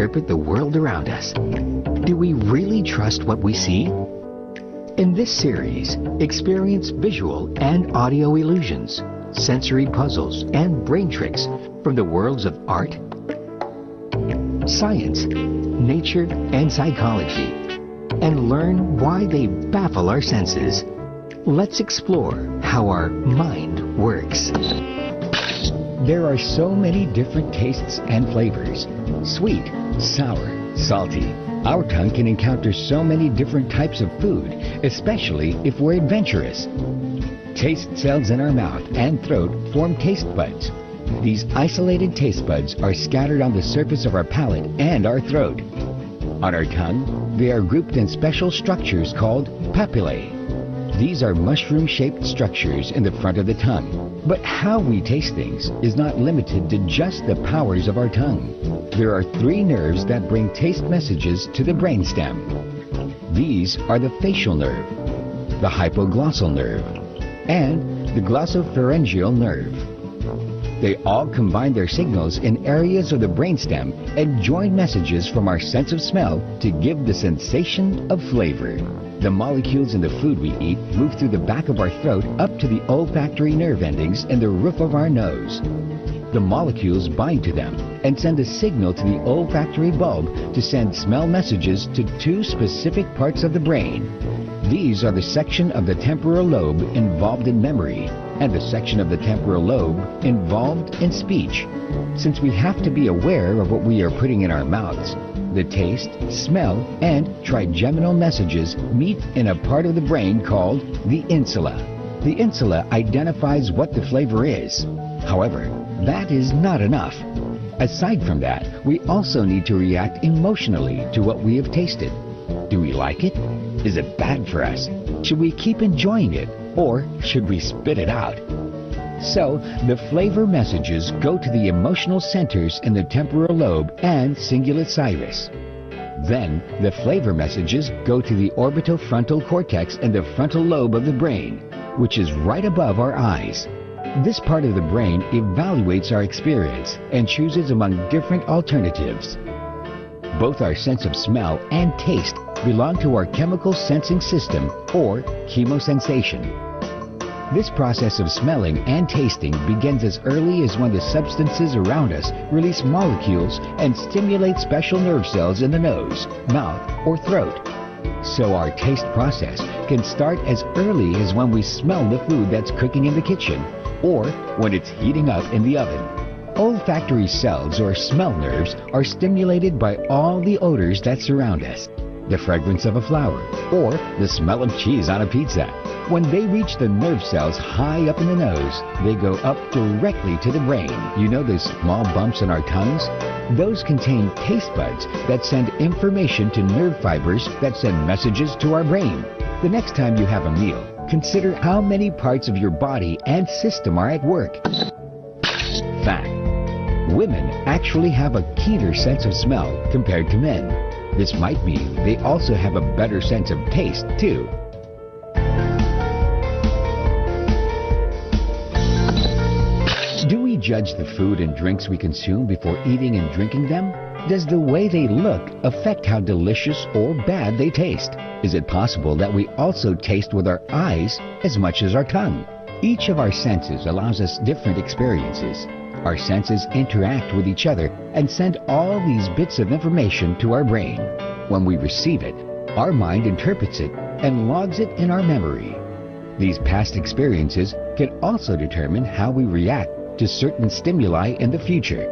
interpret the world around us? Do we really trust what we see? In this series, experience visual and audio illusions, sensory puzzles, and brain tricks from the worlds of art, science, nature, and psychology, and learn why they baffle our senses. Let's explore how our mind works. There are so many different tastes and flavors: sweet, sour, salty. Our tongue can encounter so many different types of food, especially if we're adventurous. Taste cells in our mouth and throat form taste buds. These isolated taste buds are scattered on the surface of our palate and our throat. On our tongue, they are grouped in special structures called papillae. These are mushroom-shaped structures in the front of the tongue. But how we taste things is not limited to just the powers of our tongue. There are 3 nerves that bring taste messages to the brainstem. These are the facial nerve, the hypoglossal nerve, and the glossopharyngeal nerve. They all combine their signals in areas of the brainstem and join messages from our sense of smell to give the sensation of flavor. The molecules in the food we eat move through the back of our throat up to the olfactory nerve endings in the roof of our nose. The molecules bind to them and send a signal to the olfactory bulb to send smell messages to 2 specific parts of the brain. These are the section of the temporal lobe involved in memory and the section of the temporal lobe involved in speech. Since we have to be aware of what we are putting in our mouths, the taste, smell, and trigeminal messages meet in a part of the brain called the insula. The insula identifies what the flavor is. However, that is not enough. Aside from that, we also need to react emotionally to what we have tasted. Do we like it? Is it bad for us? Should we keep enjoying it, or should we spit it out? So, the flavor messages go to the emotional centers in the temporal lobe and cingulate gyrus. Then, the flavor messages go to the orbitofrontal cortex in the frontal lobe of the brain, which is right above our eyes. This part of the brain evaluates our experience and chooses among different alternatives. Both our sense of smell and taste belong to our chemical sensing system, or chemosensation. This process of smelling and tasting begins as early as when the substances around us release molecules and stimulate special nerve cells in the nose, mouth, or throat. So our taste process can start as early as when we smell the food that's cooking in the kitchen, or when it's heating up in the oven. Olfactory cells or smell nerves are stimulated by all the odors that surround us. The fragrance of a flower, or the smell of cheese on a pizza. When they reach the nerve cells high up in the nose, they go up directly to the brain. You know those small bumps in our tongues? Those contain taste buds that send information to nerve fibers that send messages to our brain. The next time you have a meal, consider how many parts of your body and system are at work. Fact: women actually have a keener sense of smell compared to men. This might mean they also have a better sense of taste, too. Do we judge the food and drinks we consume before eating and drinking them? Does the way they look affect how delicious or bad they taste? Is it possible that we also taste with our eyes as much as our tongue? Each of our senses allows us different experiences. Our senses interact with each other and send all these bits of information to our brain. When we receive it, our mind interprets it and logs it in our memory. These past experiences can also determine how we react to certain stimuli in the future.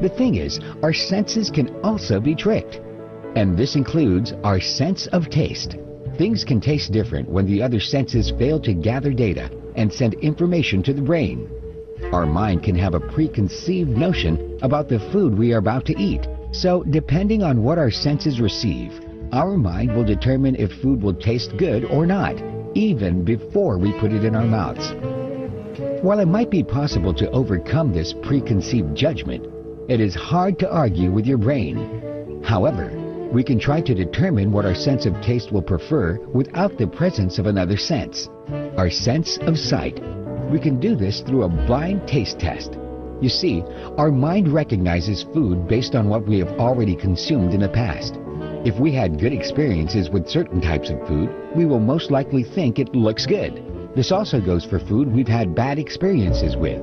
The thing is, our senses can also be tricked. And this includes our sense of taste. Things can taste different when the other senses fail to gather data and send information to the brain. Our mind can have a preconceived notion about the food we are about to eat. So, depending on what our senses receive, our mind will determine if food will taste good or not, even before we put it in our mouths. While it might be possible to overcome this preconceived judgment, it is hard to argue with your brain. However, we can try to determine what our sense of taste will prefer without the presence of another sense. Our sense of sight. We can do this through a blind taste test. You see, our mind recognizes food based on what we have already consumed in the past. If we had good experiences with certain types of food, we will most likely think it looks good. This also goes for food we've had bad experiences with.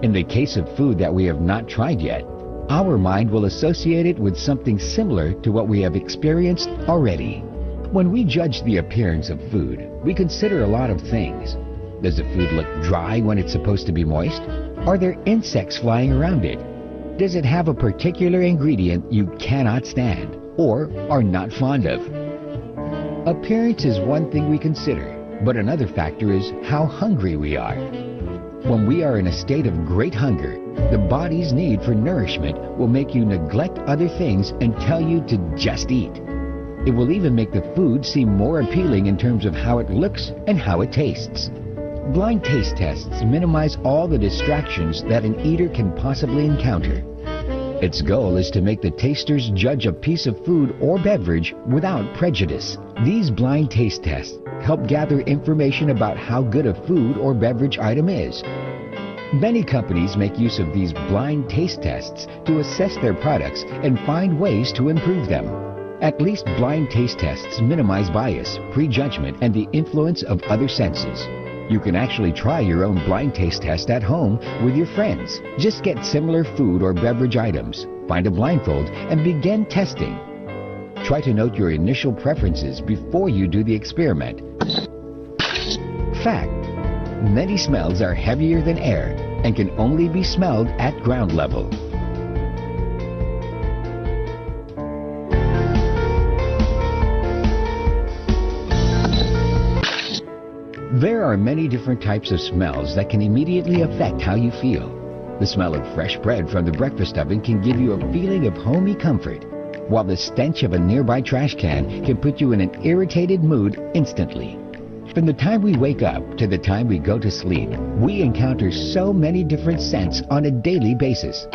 In the case of food that we have not tried yet, our mind will associate it with something similar to what we have experienced already. When we judge the appearance of food, we consider a lot of things. Does the food look dry when it's supposed to be moist? Are there insects flying around it? Does it have a particular ingredient you cannot stand or are not fond of? Appearance is one thing we consider, but another factor is how hungry we are. When we are in a state of great hunger, the body's need for nourishment will make you neglect other things and tell you to just eat. It will even make the food seem more appealing in terms of how it looks and how it tastes. Blind taste tests minimize all the distractions that an eater can possibly encounter. Its goal is to make the tasters judge a piece of food or beverage without prejudice. These blind taste tests help gather information about how good a food or beverage item is. Many companies make use of these blind taste tests to assess their products and find ways to improve them. At least blind taste tests minimize bias, prejudgment, and the influence of other senses. You can actually try your own blind taste test at home with your friends. Just get similar food or beverage items, find a blindfold, and begin testing. Try to note your initial preferences before you do the experiment. Fact: many smells are heavier than air and can only be smelled at ground level. There are many different types of smells that can immediately affect how you feel. The smell of fresh bread from the breakfast oven can give you a feeling of homey comfort, while the stench of a nearby trash can can put you in an irritated mood instantly. From the time we wake up to the time we go to sleep, we encounter so many different scents on a daily basis.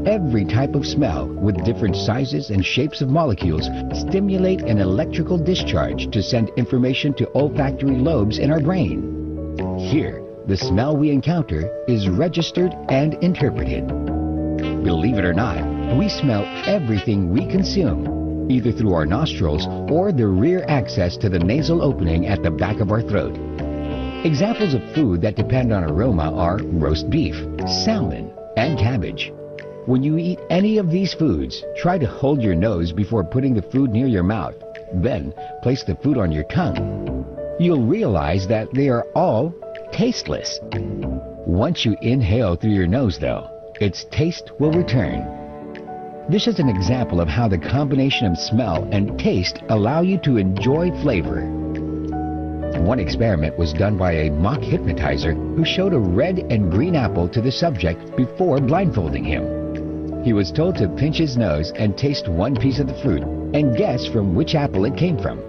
Every type of smell, with different sizes and shapes of molecules, stimulate an electrical discharge to send information to olfactory lobes in our brain. Here, the smell we encounter is registered and interpreted. Believe it or not, we smell everything we consume, either through our nostrils or the rear access to the nasal opening at the back of our throat. Examples of food that depend on aroma are roast beef, salmon, and cabbage. When you eat any of these foods, try to hold your nose before putting the food near your mouth. Then, place the food on your tongue. You'll realize that they are all tasteless. Once you inhale through your nose, though, its taste will return. This is an example of how the combination of smell and taste allow you to enjoy flavor. One experiment was done by a mock hypnotizer who showed a red and green apple to the subject before blindfolding him. He was told to pinch his nose and taste one piece of the fruit and guess from which apple it came from.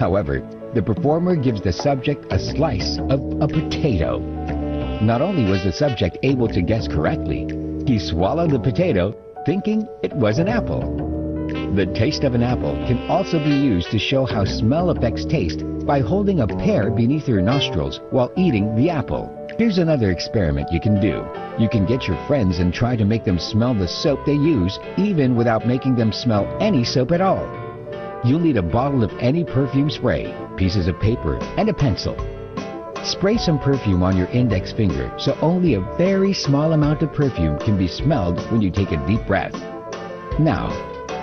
However, the performer gives the subject a slice of a potato. Not only was the subject able to guess correctly, he swallowed the potato thinking it was an apple. The taste of an apple can also be used to show how smell affects taste by holding a pear beneath your nostrils while eating the apple. Here's another experiment you can do. You can get your friends and try to make them smell the soap they use, even without making them smell any soap at all. You'll need a bottle of any perfume spray, pieces of paper, and a pencil. Spray some perfume on your index finger so only a very small amount of perfume can be smelled when you take a deep breath. Now,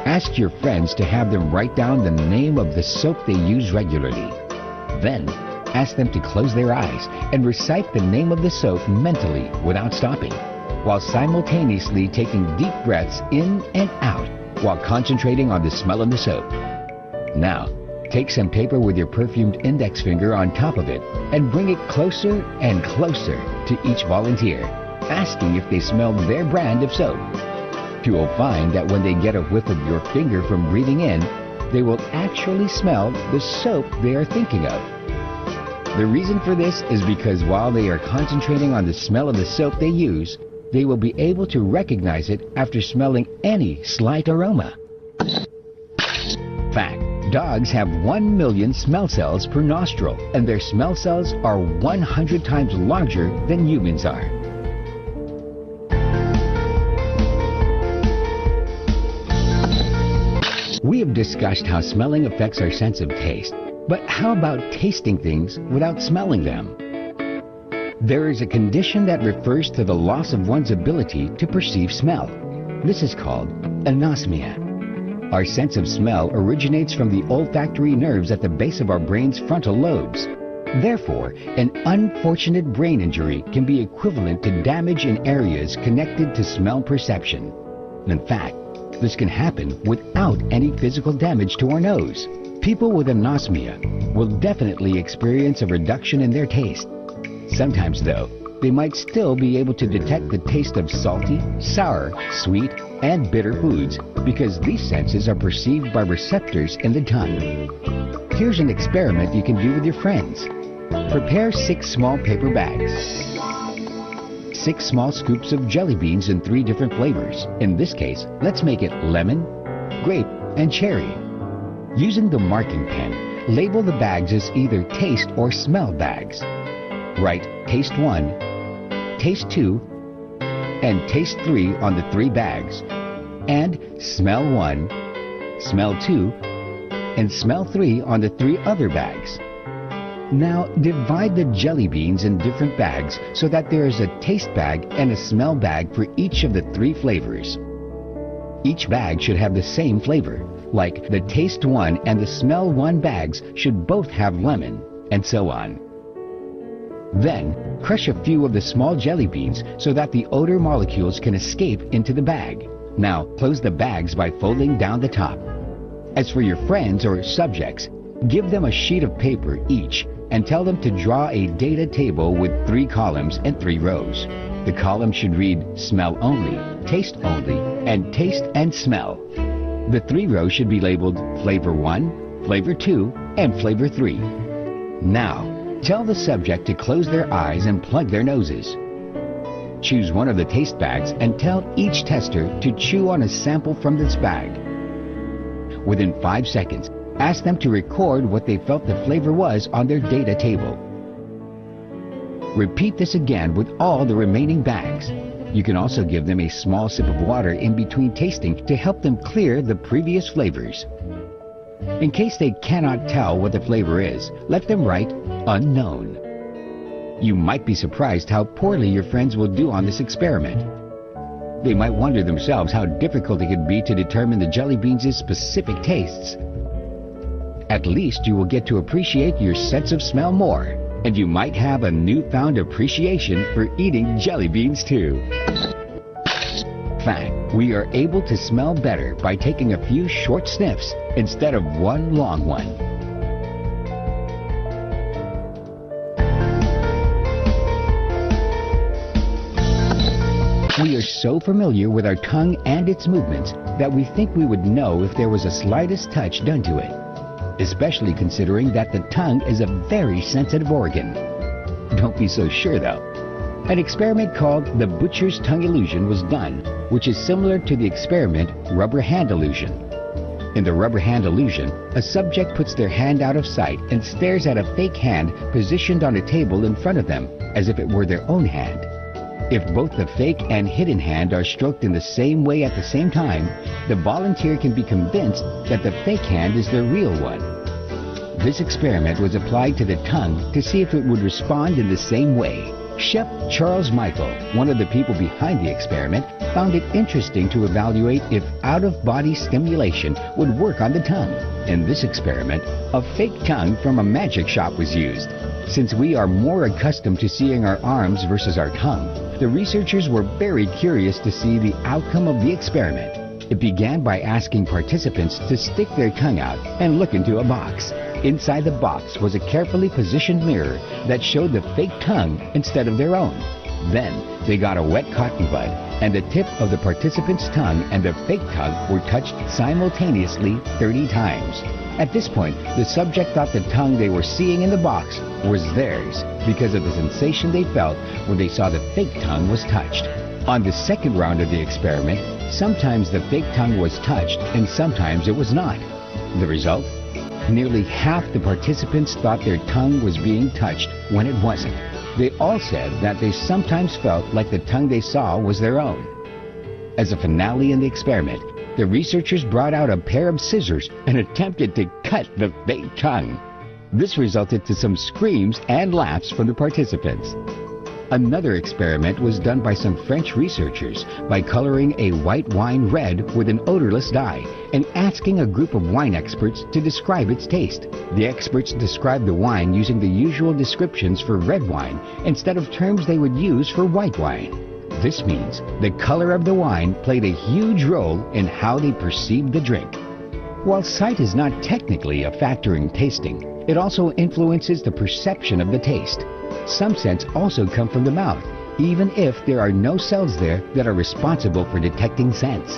ask your friends to have them write down the name of the soap they use regularly. Then, ask them to close their eyes and recite the name of the soap mentally without stopping, while simultaneously taking deep breaths in and out while concentrating on the smell of the soap. Now, take some paper with your perfumed index finger on top of it and bring it closer and closer to each volunteer, asking if they smell their brand of soap. You will find that when they get a whiff of your finger from breathing in, they will actually smell the soap they are thinking of. The reason for this is because while they are concentrating on the smell of the soap they use, they will be able to recognize it after smelling any slight aroma. Fact: dogs have 1 million smell cells per nostril, and their smell cells are 100 times larger than humans are. have discussed how smelling affects our sense of taste, but how about tasting things without smelling them? There is a condition that refers to the loss of one's ability to perceive smell. This is called anosmia. Our sense of smell originates from the olfactory nerves at the base of our brain's frontal lobes. Therefore, an unfortunate brain injury can be equivalent to damage in areas connected to smell perception. In fact, this can happen without any physical damage to our nose. People with anosmia will definitely experience a reduction in their taste. Sometimes, though, they might still be able to detect the taste of salty, sour, sweet, and bitter foods because these senses are perceived by receptors in the tongue. Here's an experiment you can do with your friends. Prepare 6 small paper bags. 6 small scoops of jelly beans in 3 different flavors. In this case, let's make it lemon, grape, and cherry. Using the marking pen, label the bags as either taste or smell bags. Write Taste 1, Taste 2, and Taste 3 on the 3 bags, and Smell 1, Smell 2, and Smell 3 on the 3 other bags. Now divide the jelly beans in different bags so that there is a taste bag and a smell bag for each of the 3 flavors. Each bag should have the same flavor, like the Taste 1 and the Smell 1 bags should both have lemon, and so on. Then, crush a few of the small jelly beans so that the odor molecules can escape into the bag. Now, close the bags by folding down the top. As for your friends or subjects, give them a sheet of paper each and tell them to draw a data table with 3 columns and 3 rows. The column should read Smell Only, Taste Only, and Taste and Smell. The 3 rows should be labeled Flavor 1, Flavor 2, and Flavor 3. Now, tell the subject to close their eyes and plug their noses. Choose one of the taste bags and tell each tester to chew on a sample from this bag. Within 5 seconds, ask them to record what they felt the flavor was on their data table. Repeat this again with all the remaining bags. You can also give them a small sip of water in between tasting to help them clear the previous flavors. In case they cannot tell what the flavor is, let them write unknown. You might be surprised how poorly your friends will do on this experiment. They might wonder themselves how difficult it could be to determine the jelly beans' specific tastes. At least you will get to appreciate your sense of smell more, and you might have a newfound appreciation for eating jelly beans too. Fact, we are able to smell better by taking a few short sniffs instead of one long one. We are so familiar with our tongue and its movements that we think we would know if there was a slightest touch done to it, especially considering that the tongue is a very sensitive organ. Don't be so sure though. An experiment called the butcher's tongue illusion was done, which is similar to the experiment rubber hand illusion. In the rubber hand illusion, a subject puts their hand out of sight and stares at a fake hand positioned on a table in front of them, as if it were their own hand. If both the fake and hidden hand are stroked in the same way at the same time, the volunteer can be convinced that the fake hand is their real one. This experiment was applied to the tongue to see if it would respond in the same way. Chef Charles Michael, one of the people behind the experiment, found it interesting to evaluate if out-of-body stimulation would work on the tongue. In this experiment, a fake tongue from a magic shop was used. Since we are more accustomed to seeing our arms versus our tongue, the researchers were very curious to see the outcome of the experiment. It began by asking participants to stick their tongue out and look into a box. Inside the box was a carefully positioned mirror that showed the fake tongue instead of their own. Then they got a wet cotton bud, and the tip of the participant's tongue and the fake tongue were touched simultaneously 30 times. At this point, the subject thought the tongue they were seeing in the box was theirs because of the sensation they felt when they saw the fake tongue was touched. On the second round of the experiment, sometimes the fake tongue was touched and sometimes it was not. The result? Nearly half the participants thought their tongue was being touched when it wasn't. They all said that they sometimes felt like the tongue they saw was their own. As a finale in the experiment, the researchers brought out a pair of scissors and attempted to cut the fake tongue. This resulted to some screams and laughs from the participants. Another experiment was done by some French researchers by coloring a white wine red with an odorless dye and asking a group of wine experts to describe its taste. The experts described the wine using the usual descriptions for red wine instead of terms they would use for white wine. This means the color of the wine played a huge role in how they perceived the drink. While sight is not technically a factor in tasting, it also influences the perception of the taste. Some scents also come from the mouth, even if there are no cells there that are responsible for detecting scents.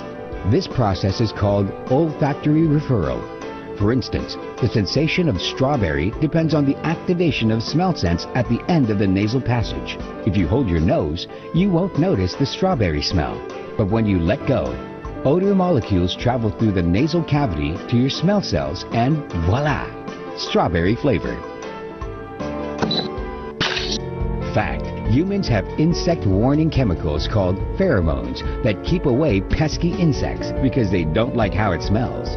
This process is called olfactory referral. For instance, the sensation of strawberry depends on the activation of smell sense at the end of the nasal passage. If you hold your nose, you won't notice the strawberry smell. But when you let go, odor molecules travel through the nasal cavity to your smell cells and voila! Strawberry flavor. Fact: humans have insect warning chemicals called pheromones that keep away pesky insects because they don't like how it smells.